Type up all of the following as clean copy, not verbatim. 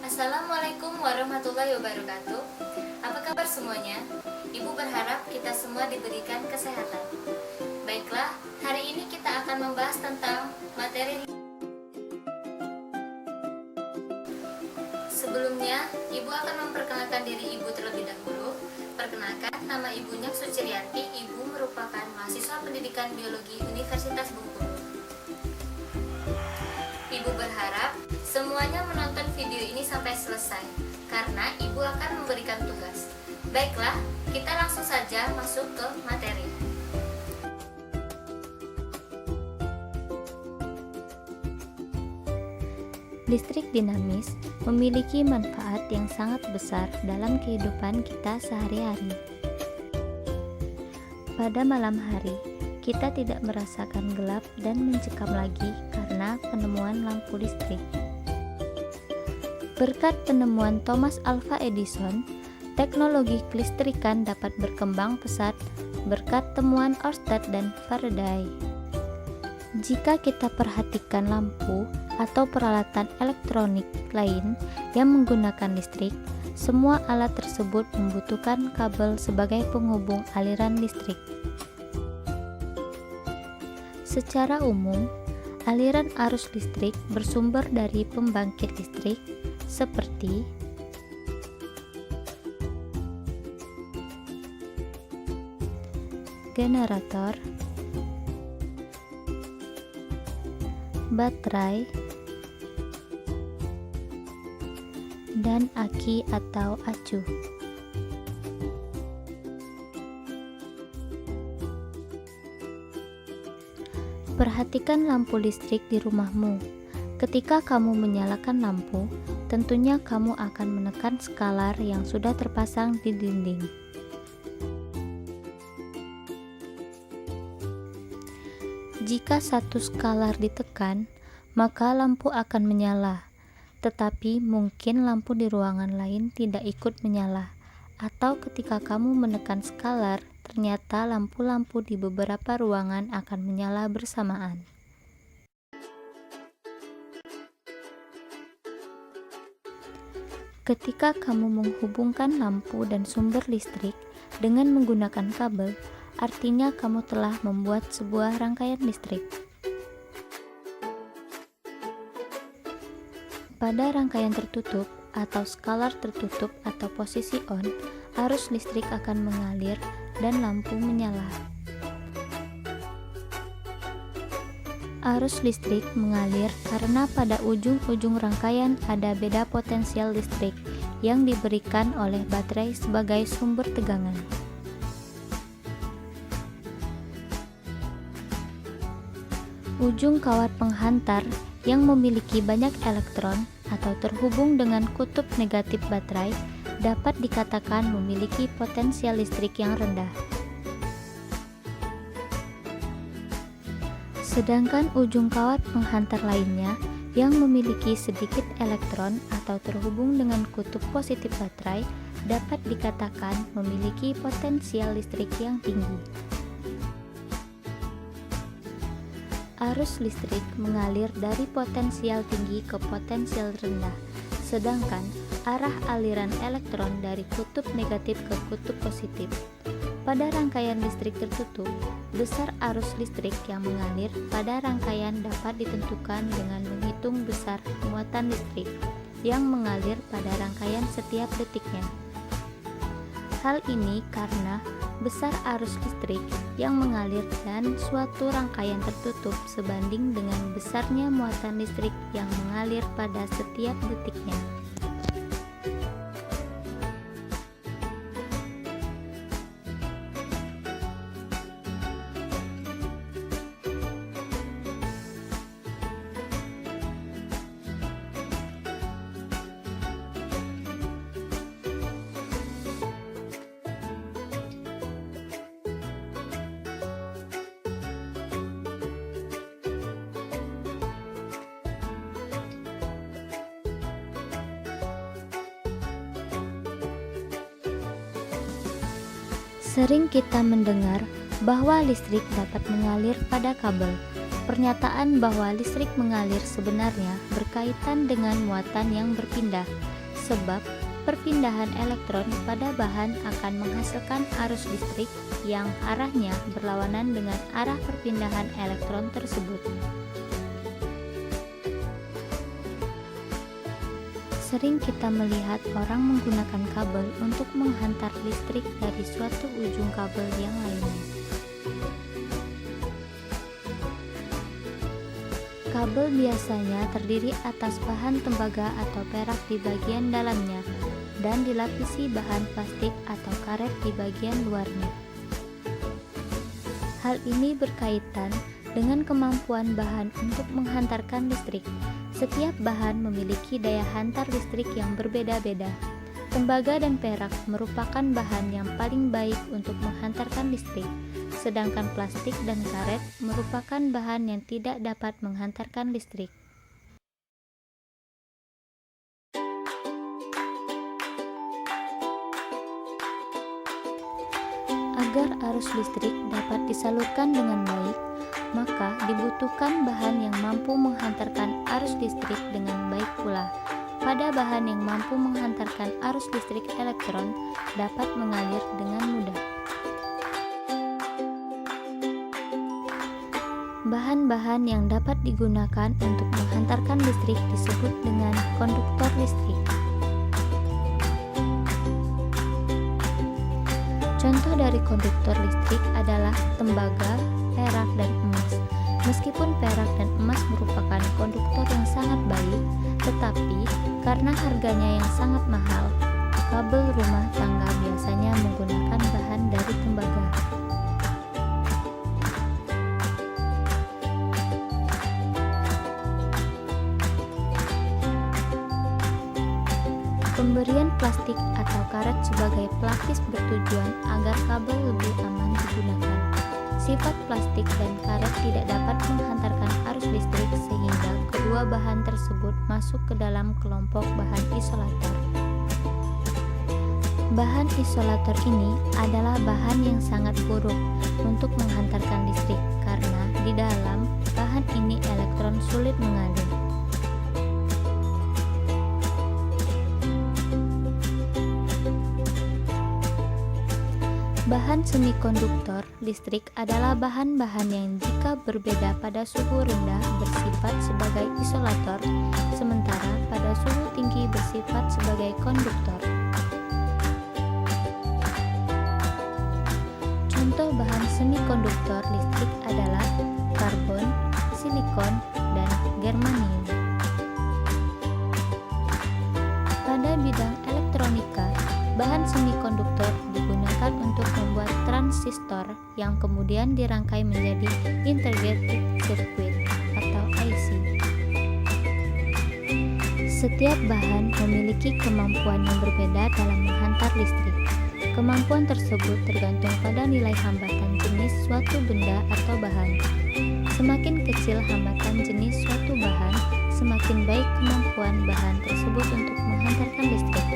Assalamualaikum warahmatullahi wabarakatuh. Apa kabar semuanya? Ibu berharap kita semua diberikan kesehatan. Baiklah, hari ini kita akan membahas tentang materi. Sebelumnya, Ibu akan memperkenalkan diri Ibu terlebih dahulu. Perkenalkan, nama Ibunya Sucirianti. Ibu merupakan mahasiswa pendidikan biologi Universitas Bengkulu. Ibu berharap semuanya menonton video ini sampai selesai, karena Ibu akan memberikan tugas. Baiklah, kita langsung saja masuk ke materi. Listrik dinamis memiliki manfaat yang sangat besar dalam kehidupan kita sehari-hari. Pada malam hari, kita tidak merasakan gelap dan mencekam lagi karena penemuan lampu listrik. Berkat penemuan Thomas Alva Edison, teknologi kelistrikan dapat berkembang pesat berkat temuan Oersted dan Faraday. Jika kita perhatikan lampu atau peralatan elektronik lain yang menggunakan listrik, semua alat tersebut membutuhkan kabel sebagai penghubung aliran listrik. Secara umum, aliran arus listrik bersumber dari pembangkit listrik seperti generator, baterai, dan aki atau acuh. Perhatikan lampu listrik di rumahmu. Ketika kamu menyalakan lampu, tentunya kamu akan menekan skalar yang sudah terpasang di dinding. Jika satu skalar ditekan, maka lampu akan menyala. Tetapi mungkin lampu di ruangan lain tidak ikut menyala, atau ketika kamu menekan skalar, ternyata lampu-lampu di beberapa ruangan akan menyala bersamaan. Ketika kamu menghubungkan lampu dan sumber listrik dengan menggunakan kabel, artinya kamu telah membuat sebuah rangkaian listrik. Pada rangkaian tertutup atau skalar tertutup atau posisi on, arus listrik akan mengalir dan lampu menyala. Arus listrik mengalir karena pada ujung-ujung rangkaian ada beda potensial listrik yang diberikan oleh baterai sebagai sumber tegangan. Ujung kawat penghantar yang memiliki banyak elektron atau terhubung dengan kutub negatif baterai dapat dikatakan memiliki potensial listrik yang rendah. Sedangkan ujung kawat penghantar lainnya yang memiliki sedikit elektron atau terhubung dengan kutub positif baterai dapat dikatakan memiliki potensial listrik yang tinggi. Arus listrik mengalir dari potensial tinggi ke potensial rendah, sedangkan arah aliran elektron dari kutub negatif ke kutub positif. Pada rangkaian listrik tertutup, besar arus listrik yang mengalir pada rangkaian dapat ditentukan dengan menghitung besar muatan listrik yang mengalir pada rangkaian setiap detiknya. Hal ini karena besar arus listrik yang mengalir dan suatu rangkaian tertutup sebanding dengan besarnya muatan listrik yang mengalir pada setiap detiknya. Sering kita mendengar bahwa listrik dapat mengalir pada kabel. Pernyataan bahwa listrik mengalir sebenarnya berkaitan dengan muatan yang berpindah. sebab perpindahan elektron pada bahan akan menghasilkan arus listrik yang arahnya berlawanan dengan arah perpindahan elektron tersebut. Sering kita melihat orang menggunakan kabel untuk menghantar listrik dari suatu ujung kabel yang lainnya. Kabel biasanya terdiri atas bahan tembaga atau perak di bagian dalamnya dan dilapisi bahan plastik atau karet di bagian luarnya. Hal ini berkaitan dengan kemampuan bahan untuk menghantarkan listrik. Setiap bahan memiliki daya hantar listrik yang berbeda-beda. Tembaga dan perak merupakan bahan yang paling baik untuk menghantarkan listrik, sedangkan plastik dan karet merupakan bahan yang tidak dapat menghantarkan listrik. Agar arus listrik dapat disalurkan dengan baik, maka dibutuhkan bahan yang mampu menghantarkan arus listrik dengan baik pula. Pada bahan yang mampu menghantarkan arus listrik, elektron dapat mengalir dengan mudah. Bahan-bahan yang dapat digunakan untuk menghantarkan listrik disebut dengan konduktor listrik. Contoh dari konduktor listrik adalah tembaga, perak, dan emas. Meskipun perak dan emas merupakan konduktor yang sangat baik, tetapi karena harganya yang sangat mahal, kabel rumah tangga biasanya menggunakan bahan dari tembaga. Pemberian plastik atau karet sebagai pelapis bertujuan agar kabel lebih aman digunakan. Sifat plastik dan karet tidak dapat menghantarkan arus listrik sehingga kedua bahan tersebut masuk ke dalam kelompok bahan isolator. Bahan isolator ini adalah bahan yang sangat buruk untuk menghantarkan listrik karena di dalam bahan ini elektron sulit mengalir. Bahan semikonduktor listrik adalah bahan-bahan yang jika berbeda pada suhu rendah bersifat sebagai isolator, sementara pada suhu tinggi bersifat sebagai konduktor. Contoh bahan semikonduktor listrik adalah karbon, silikon, dan germanium. Pada bidang elektronika, bahan semikonduktor digunakan untuk membuat transistor yang kemudian dirangkai menjadi integrated circuit atau IC. Setiap bahan memiliki kemampuan yang berbeda dalam menghantar listrik. Kemampuan tersebut tergantung pada nilai hambatan jenis suatu benda atau bahan. Semakin kecil hambatan jenis suatu bahan, semakin baik kemampuan bahan tersebut untuk menghantarkan listrik.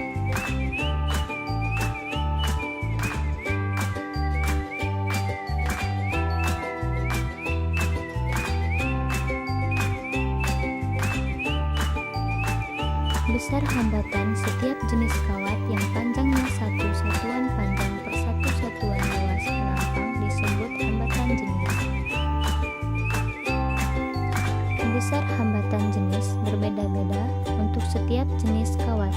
Besar hambatan setiap jenis kawat yang panjangnya satu satuan panjang per satu satuan luas penampang disebut hambatan jenis. Besar hambatan jenis berbeda-beda untuk setiap jenis kawat.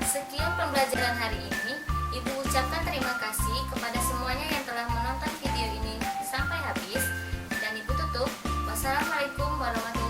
Sekian pembelajaran hari ini. Ibu ucapkan terima kasih kepada semuanya yang telah menonton video ini sampai habis. Dan Ibu tutup. Wassalamualaikum warahmatullahi wabarakatuh.